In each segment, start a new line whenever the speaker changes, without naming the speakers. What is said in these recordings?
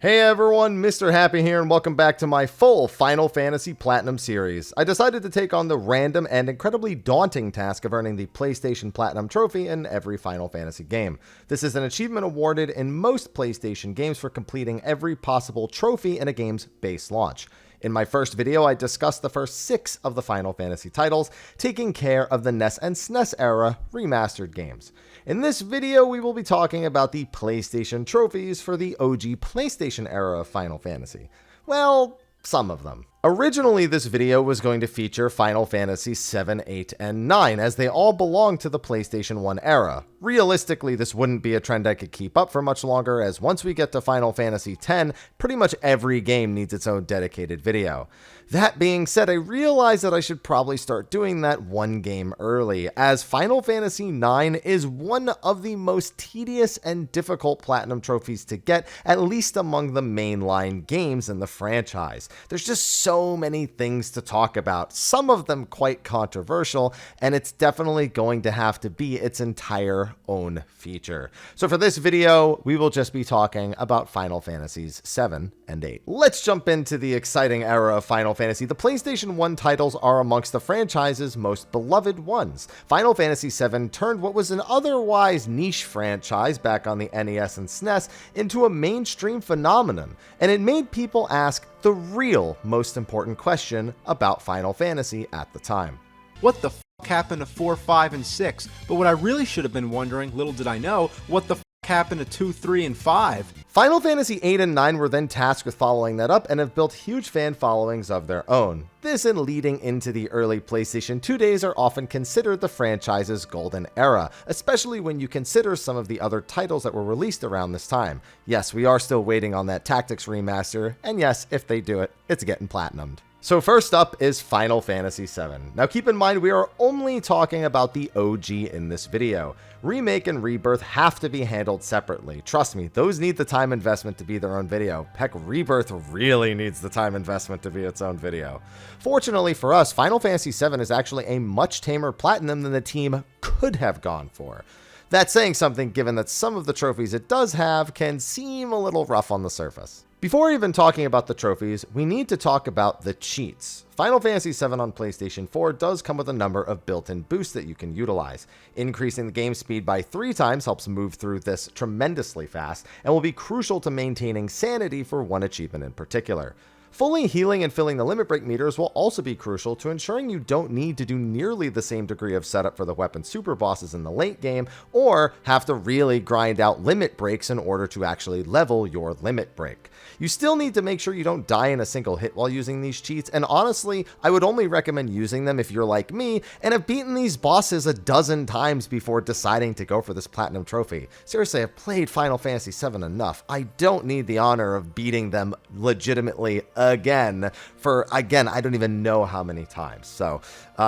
Hey everyone, Mr. Happy here, and welcome back to my full Final Fantasy Platinum series. I decided to take on the random and incredibly daunting task of earning the PlayStation Platinum Trophy in every Final Fantasy game. This is an achievement awarded in most PlayStation games for completing every possible trophy in a game's base launch. In my first video, I discussed the first 6 of the Final Fantasy titles, taking care of the NES and SNES era remastered games. In this video, we will be talking about the PlayStation trophies for the OG PlayStation era of Final Fantasy. Well, some of them. Originally, this video was going to feature Final Fantasy VII, VIII, and IX, as they all belong to the PlayStation 1 era. Realistically, this wouldn't be a trend I could keep up for much longer, as once we get to Final Fantasy X, pretty much every game needs its own dedicated video. That being said, I realized that I should probably start doing that one game early, as Final Fantasy IX is one of the most tedious and difficult platinum trophies to get, at least among the mainline games in the franchise. There's just so many things to talk about, some of them quite controversial, and it's definitely going to have to be its entire own feature. So for this video, we will just be talking about Final Fantasies VII and VIII. Let's jump into the exciting era of Final Fantasy. The PlayStation 1 titles are amongst the franchise's most beloved ones. Final Fantasy VII turned what was an otherwise niche franchise back on the NES and SNES into a mainstream phenomenon, and it made people ask the real most important question about Final Fantasy at the time.
What the f*** happened to 4, 5, and 6? But what I really should have been wondering, little did I know, what the f*** happened to 2, 3, and 5?
Final Fantasy VIII and IX were then tasked with following that up and have built huge fan followings of their own. This and leading into the early PlayStation 2 days are often considered the franchise's golden era, especially when you consider some of the other titles that were released around this time. Yes, we are still waiting on that Tactics remaster, and yes, if they do it, it's getting platinumed. So first up is Final Fantasy VII. Now keep in mind we are only talking about the OG in this video. Remake and Rebirth have to be handled separately. Trust me, those need the time investment to be their own video. Heck, Rebirth really needs the time investment to be its own video. Fortunately for us, Final Fantasy VII is actually a much tamer platinum than the team could have gone for. That's saying something given that some of the trophies it does have can seem a little rough on the surface. Before even talking about the trophies, we need to talk about the cheats. Final Fantasy VII on PlayStation 4 does come with a number of built-in boosts that you can utilize. Increasing the game speed by 3 times helps move through this tremendously fast, and will be crucial to maintaining sanity for one achievement in particular. Fully healing and filling the limit break meters will also be crucial to ensuring you don't need to do nearly the same degree of setup for the weapon super bosses in the late game, or have to really grind out limit breaks in order to actually level your limit break. You still need to make sure you don't die in a single hit while using these cheats, and honestly, I would only recommend using them if you're like me and have beaten these bosses a dozen times before deciding to go for this platinum trophy. Seriously, I've played Final Fantasy VII enough. I don't need the honor of beating them legitimately again for, I don't even know how many times. So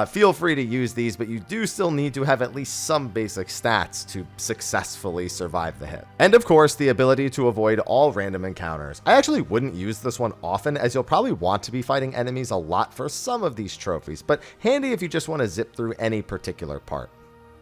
feel free to use these, but you do still need to have at least some basic stats to successfully survive the hit. And of course, the ability to avoid all random encounters. I actually wouldn't use this one often, as you'll probably want to be fighting enemies a lot for some of these trophies, but handy if you just want to zip through any particular part.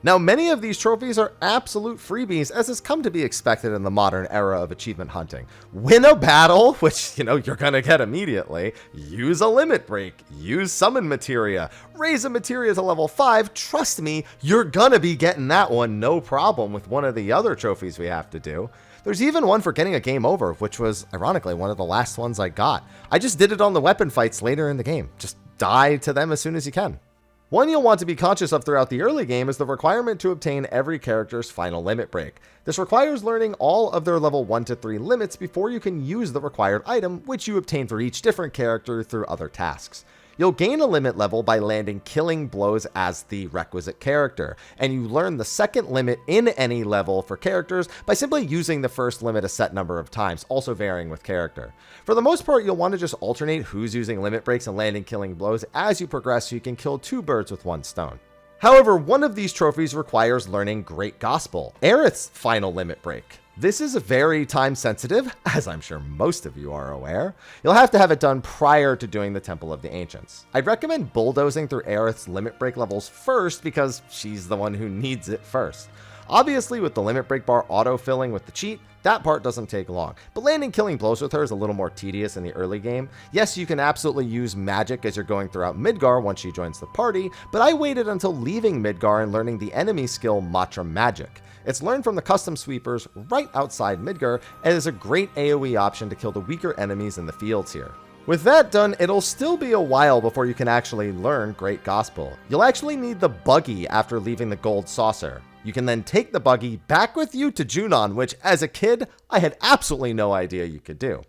Now, many of these trophies are absolute freebies, as has come to be expected in the modern era of achievement hunting. Win a battle, which, you're gonna get immediately. Use a limit break. Use summon materia. Raise a materia to level 5. Trust me, you're gonna be getting that one no problem with one of the other trophies we have to do. There's even one for getting a game over, which was, ironically, one of the last ones I got. I just did it on the weapon fights later in the game. Just die to them as soon as you can. One you'll want to be conscious of throughout the early game is the requirement to obtain every character's final limit break. This requires learning all of their level 1 to 3 limits before you can use the required item, which you obtain for each different character through other tasks. You'll gain a limit level by landing killing blows as the requisite character, and you learn the second limit in any level for characters by simply using the first limit a set number of times, also varying with character. For the most part, you'll want to just alternate who's using limit breaks and landing killing blows as you progress, so you can kill 2 birds with 1 stone. However, one of these trophies requires learning Great Gospel, Aerith's final limit break. This is very time sensitive, as I'm sure most of you are aware. You'll have to have it done prior to doing the Temple of the Ancients. I'd recommend bulldozing through Aerith's limit break levels first, because she's the one who needs it first. Obviously, with the limit break bar auto-filling with the cheat, that part doesn't take long, but landing killing blows with her is a little more tedious in the early game. Yes, you can absolutely use magic as you're going throughout Midgar once she joins the party, but I waited until leaving Midgar and learning the enemy skill Matra Magic. It's learned from the custom sweepers right outside Midgar and is a great AoE option to kill the weaker enemies in the fields here. With that done, it'll still be a while before you can actually learn Great Gospel. You'll actually need the buggy after leaving the Gold Saucer. You can then take the buggy back with you to Junon, which as a kid, I had absolutely no idea you could do.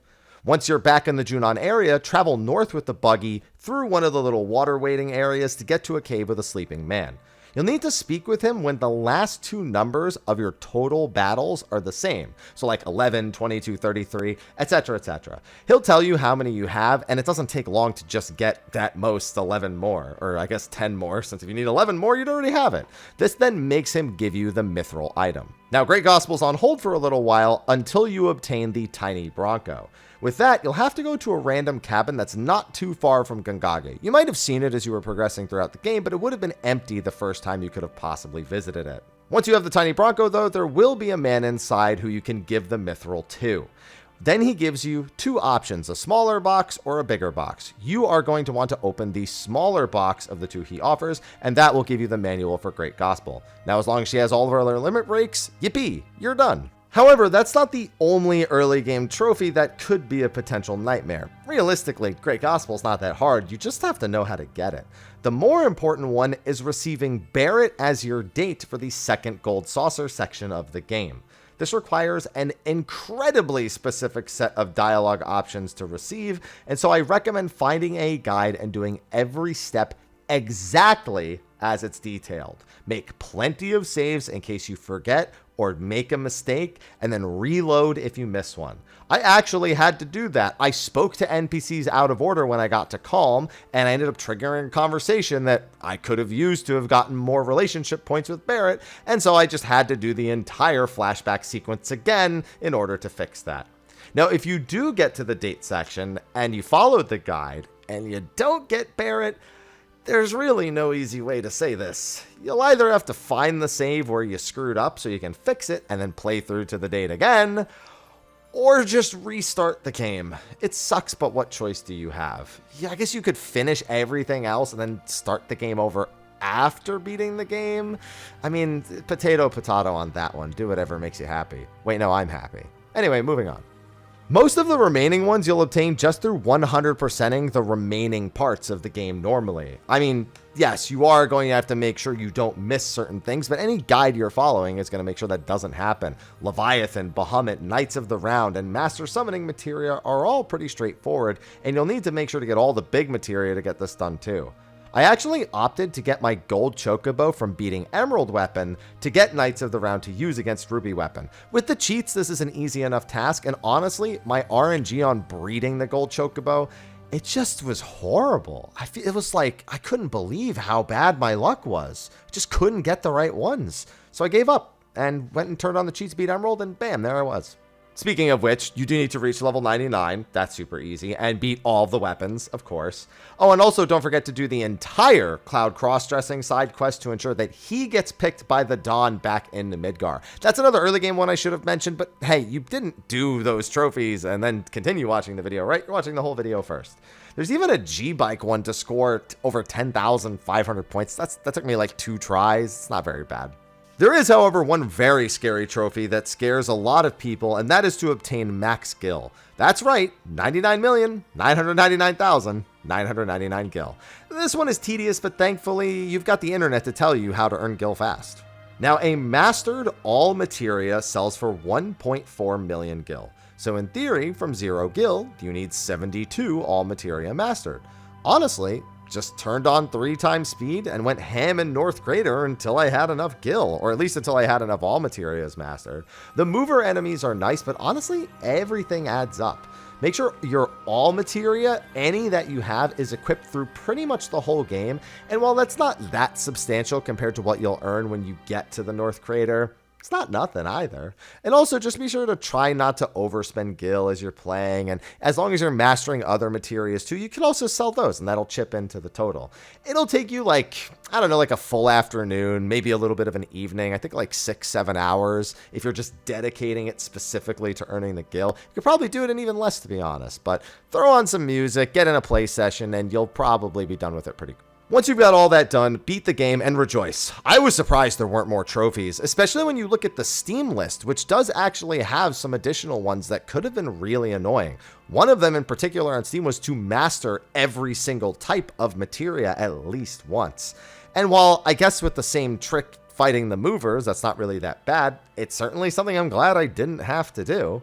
Once you're back in the Junon area, travel north with the buggy through one of the little water waiting areas to get to a cave with a sleeping man. You'll need to speak with him when the last two numbers of your total battles are the same. So like 11, 22, 33, etc, etc. He'll tell you how many you have, and it doesn't take long to just get at most 11 more, or I guess 10 more, since if you need 11 more, you'd already have it. This then makes him give you the mithril item. Now, Great Gospel's on hold for a little while until you obtain the Tiny Bronco. With that, you'll have to go to a random cabin that's not too far from Gangage. You might have seen it as you were progressing throughout the game, but it would have been empty the first time you could have possibly visited it. Once you have the Tiny Bronco, though, there will be a man inside who you can give the mithril to. Then he gives you two options, a smaller box or a bigger box. You are going to want to open the smaller box of the two he offers, and that will give you the manual for Great Gospel. Now, as long as she has all of her other limit breaks, yippee, you're done. However, that's not the only early game trophy that could be a potential nightmare. Realistically, Great Gospel's not that hard, you just have to know how to get it. The more important one is receiving Barrett as your date for the second Gold Saucer section of the game. This requires an incredibly specific set of dialogue options to receive, and so I recommend finding a guide and doing every step exactly as it's detailed. Make plenty of saves in case you forget or make a mistake, and then reload if you miss one. I actually had to do that. I spoke to NPCs out of order when I got to Calm, and I ended up triggering a conversation that I could have used to have gotten more relationship points with Barrett, and so I just had to do the entire flashback sequence again in order to fix that. Now, if you do get to the date section, and you followed the guide, and you don't get Barrett, there's really no easy way to say this. You'll either have to find the save where you screwed up so you can fix it and then play through to the date again, or just restart the game. It sucks, but what choice do you have? Yeah, I guess you could finish everything else and then start the game over after beating the game. I mean, potato on that one. Do whatever makes you happy. Wait, no, I'm happy. Anyway, moving on. Most of the remaining ones you'll obtain just through 100%ing the remaining parts of the game normally. I mean, yes, you are going to have to make sure you don't miss certain things, but any guide you're following is going to make sure that doesn't happen. Leviathan, Bahamut, Knights of the Round, and Master Summoning Materia are all pretty straightforward, and you'll need to make sure to get all the big materia to get this done too. I actually opted to get my gold chocobo from beating Emerald Weapon to get Knights of the Round to use against Ruby Weapon. With the cheats, this is an easy enough task, and honestly, my RNG on breeding the gold chocobo, it just was horrible. It was like, I couldn't believe how bad my luck was. Just couldn't get the right ones. So I gave up and went and turned on the cheats, beat Emerald, and bam, there I was. Speaking of which, you do need to reach level 99, that's super easy, and beat all of the weapons, of course. Oh, and also don't forget to do the entire Cloud cross-dressing side quest to ensure that he gets picked by the Dawn back into Midgar. That's another early game one I should have mentioned, but hey, you didn't do those trophies and then continue watching the video, right? You're watching the whole video first. There's even a G-Bike one to score over 10,500 points. That took me like 2 tries. It's not very bad. There is, however, one very scary trophy that scares a lot of people, and that is to obtain max gil. That's right, 99,999,999 gil. This one is tedious, but thankfully, you've got the internet to tell you how to earn gil fast. Now, a mastered all materia sells for 1.4 million gil. So in theory, from 0 gil, you need 72 all materia mastered. Honestly, just turned on 3 times speed and went ham in North Crater until I had enough gil, or at least until I had enough all materias mastered. The mover enemies are nice, but honestly, everything adds up. Make sure your all materia, any that you have, is equipped through pretty much the whole game, and while that's not that substantial compared to what you'll earn when you get to the North Crater, It's not nothing either. And also just be sure to try not to overspend gil as you're playing, and as long as you're mastering other materias too, you can also sell those and that'll chip into the total. It'll take you like, I don't know, like a full afternoon, maybe a little bit of an evening, I think like 6-7 hours if you're just dedicating it specifically to earning the gil. You could probably do it in even less, to be honest, but throw on some music, get in a play session, and you'll probably be done with it pretty quick. Once you've got all that done, beat the game and rejoice. I was surprised there weren't more trophies, especially when you look at the Steam list, which does actually have some additional ones that could have been really annoying. One of them in particular on Steam was to master every single type of materia at least once. And while I guess with the same trick fighting the movers, that's not really that bad, it's certainly something I'm glad I didn't have to do.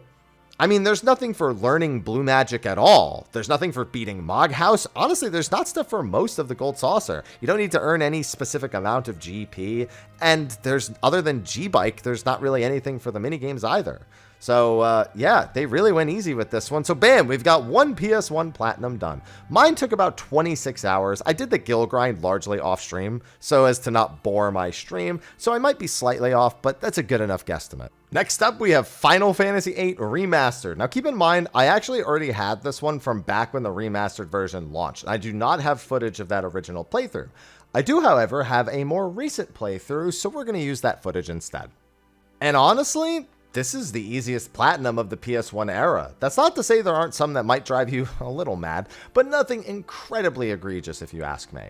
I mean, there's nothing for learning blue magic at all. There's nothing for beating Moghouse. Honestly, there's not stuff for most of the Gold Saucer. You don't need to earn any specific amount of GP. And there's, other than G-Bike, there's not really anything for the minigames either. So, yeah, they really went easy with this one. So, bam, we've got one PS1 Platinum done. Mine took about 26 hours. I did the gil grind largely off stream so as to not bore my stream. So I might be slightly off, but that's a good enough guesstimate. Next up, we have Final Fantasy VIII Remastered. Now, keep in mind, I actually already had this one from back when the remastered version launched. I do not have footage of that original playthrough. I do, however, have a more recent playthrough, so we're going to use that footage instead. And honestly, this is the easiest platinum of the PS1 era. That's not to say there aren't some that might drive you a little mad, but nothing incredibly egregious if you ask me.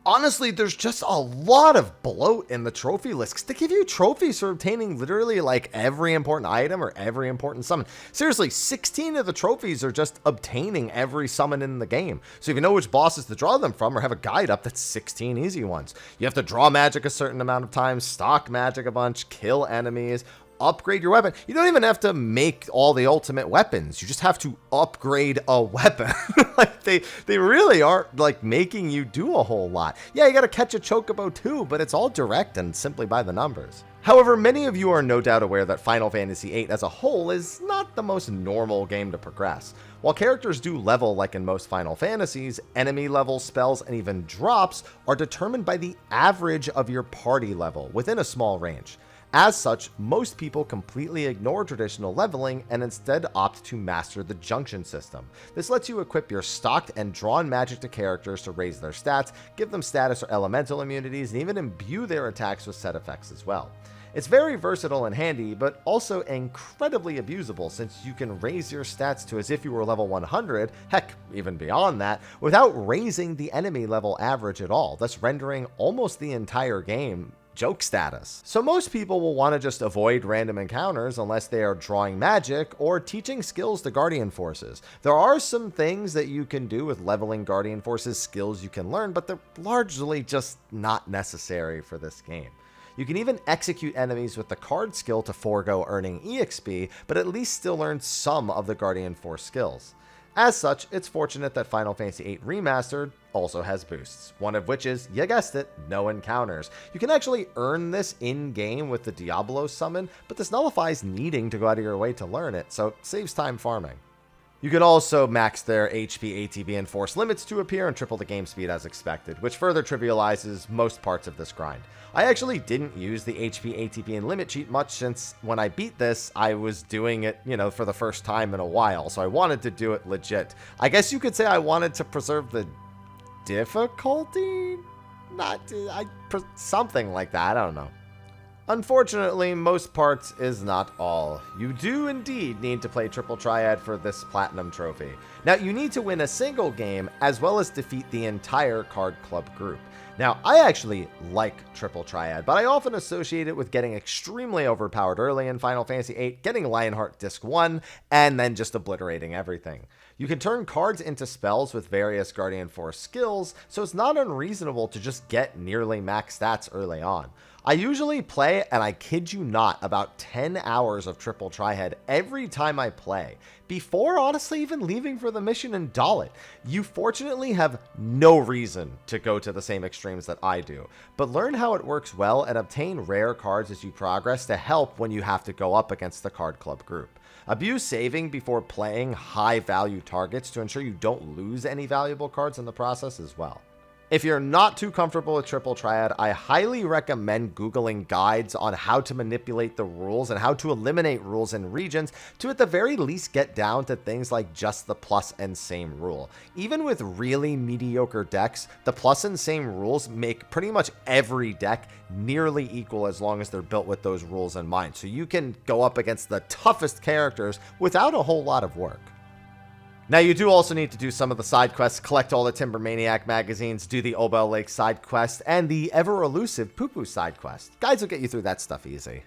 Honestly, there's just a lot of bloat in the trophy list. They give you trophies for obtaining literally like every important item or every important summon. Seriously, 16 of the trophies are just obtaining every summon in the game. So if you know which bosses to draw them from or have a guide up, that's 16 easy ones. You have to draw magic a certain amount of times, stock magic a bunch, kill enemies, upgrade your weapon. You don't even have to make all the ultimate weapons. You just have to upgrade a weapon. Like they really aren't like making you do a whole lot. Yeah, you got to catch a chocobo too, but it's all direct and simply by the numbers. However, many of you are no doubt aware that Final Fantasy VIII as a whole is not the most normal game to progress. While characters do level like in most Final Fantasies, enemy levels, spells, and even drops are determined by the average of your party level within a small range. As such, most people completely ignore traditional leveling and instead opt to master the junction system. This lets you equip your stocked and drawn magic to characters to raise their stats, give them status or elemental immunities, and even imbue their attacks with set effects as well. It's very versatile and handy, but also incredibly abusable since you can raise your stats to as if you were level 100, heck, even beyond that, without raising the enemy level average at all, thus rendering almost the entire game joke status. So most people will want to just avoid random encounters unless they are drawing magic or teaching skills to Guardian Forces. There are some things that you can do with leveling Guardian Forces, skills you can learn, but they're largely just not necessary for this game. You can even execute enemies with the card skill to forego earning EXP, but at least still learn some of the Guardian Force skills. As such, it's fortunate that Final Fantasy VIII Remastered also has boosts, one of which is, you guessed it, no encounters. You can actually earn this in-game with the Diablo summon, but this nullifies needing to go out of your way to learn it, so it saves time farming. You can also max their HP, ATB, and force limits to appear and triple the game speed as expected, which further trivializes most parts of this grind. I actually didn't use the HP, ATB, and limit cheat much since when I beat this, I was doing it, for the first time in a while, so I wanted to do it legit. I guess you could say I wanted to preserve the difficulty? Something like that, I don't know. Unfortunately, most parts is not all. You do indeed need to play Triple Triad for this Platinum Trophy. Now, you need to win a single game as well as defeat the entire Card Club group. Now, I actually like Triple Triad, but I often associate it with getting extremely overpowered early in Final Fantasy VIII, getting Lionheart Disc 1, and then just obliterating everything. You can turn cards into spells with various Guardian Force skills, so it's not unreasonable to just get nearly max stats early on. I usually play, and I kid you not, about 10 hours of Triple Triad every time I play, before honestly even leaving for the mission in Dalit. You fortunately have no reason to go to the same extremes that I do, but learn how it works well and obtain rare cards as you progress to help when you have to go up against the Card Club group. Abuse saving before playing high value targets to ensure you don't lose any valuable cards in the process as well. If you're not too comfortable with Triple Triad, I highly recommend Googling guides on how to manipulate the rules and how to eliminate rules in regions to at the very least get down to things like just the plus and same rule. Even with really mediocre decks, the plus and same rules make pretty much every deck nearly equal as long as they're built with those rules in mind. So you can go up against the toughest characters without a whole lot of work. Now, you do also need to do some of the side quests, collect all the Timber Maniac magazines, do the Obel Lake side quest, and the ever-elusive Poo Poo side quest. Guides will get you through that stuff easy.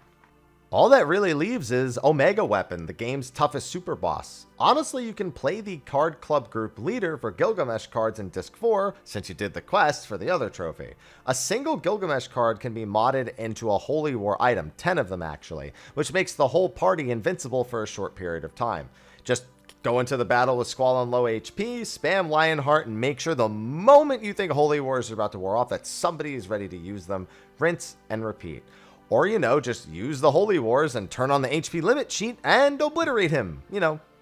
All that really leaves is Omega Weapon, the game's toughest super boss. Honestly, you can play the Card Club group leader for Gilgamesh cards in Disc 4, since you did the quest for the other trophy. A single Gilgamesh card can be modded into a Holy War item, 10 of them actually, which makes the whole party invincible for a short period of time. Just go into the battle with Squall on low HP, spam Lionheart, and make sure the moment you think Holy Wars are about to wear off that somebody is ready to use them. Rinse and repeat. Or, just use the Holy Wars and turn on the HP limit sheet and obliterate him.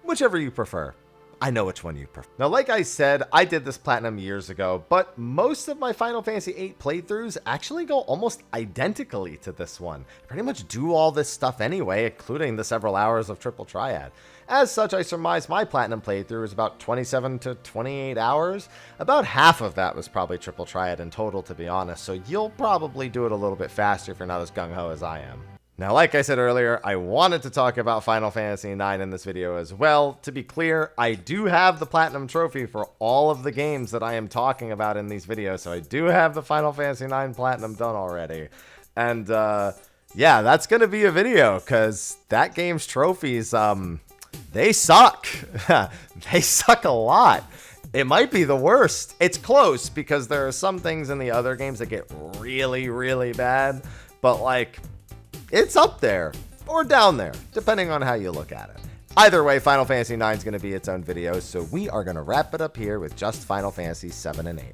Whichever you prefer. I know which one you prefer. Now, like I said, I did this platinum years ago, but most of my Final Fantasy VIII playthroughs actually go almost identically to this one. I pretty much do all this stuff anyway, including the several hours of Triple Triad. As such, I surmise my platinum playthrough is about 27 to 28 hours. About half of that was probably Triple Triad in total, to be honest, so you'll probably do it a little bit faster if you're not as gung-ho as I am. Now, like I said earlier, I wanted to talk about Final Fantasy IX in this video as well. To be clear, I do have the Platinum Trophy for all of the games that I am talking about in these videos, so I do have the Final Fantasy IX Platinum done already. And, yeah, that's going to be a video, because that game's trophies, they suck. They suck a lot. It might be the worst. It's close, because there are some things in the other games that get really, really bad, but, like, it's up there, or down there, depending on how you look at it. Either way, Final Fantasy IX is going to be its own video, so we are going to wrap it up here with just Final Fantasy VII and VIII.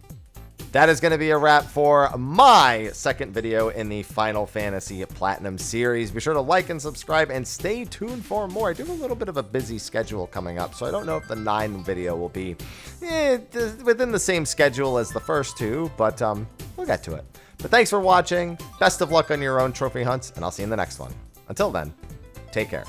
That is going to be a wrap for my second video in the Final Fantasy Platinum series. Be sure to like and subscribe, and stay tuned for more. I do have a little bit of a busy schedule coming up, so I don't know if the 9 video will be within the same schedule as the first two, but we'll get to it. But thanks for watching, best of luck on your own trophy hunts, and I'll see you in the next one. Until then, take care.